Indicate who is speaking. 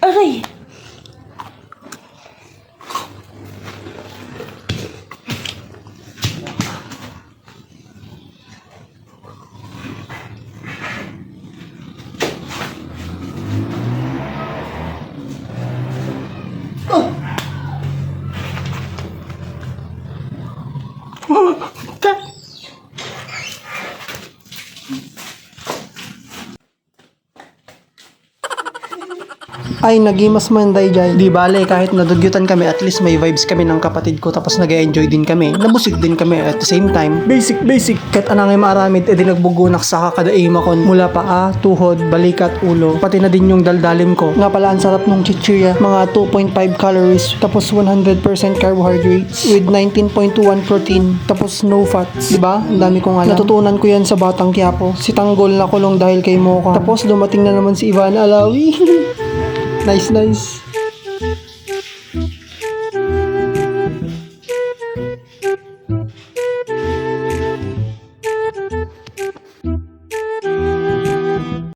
Speaker 1: Aray!
Speaker 2: Ay, nagimas man dyan. Di bale, kahit nadugyutan kami, at least may vibes kami ng kapatid ko, tapos nag-enjoy din kami. Nabusig din kami at the same time. Basic. Kahit anang maaramid, edi nagbugunak sa kakadaima kon. Mula paa, tuhod, balikat, ulo. Pati na din yung daldalim ko. Nga pala, ang sarap nung chichirya. Mga 2.5 calories, tapos 100% carbohydrates, with 19.1 protein, tapos no fats. Diba? Ang dami kong alam. Natutunan ko yan sa Batang Quiapo. Si Tanggol na kulong dahil kay Mocha. Tapos dumating na naman si Ivan Alawi. Nice.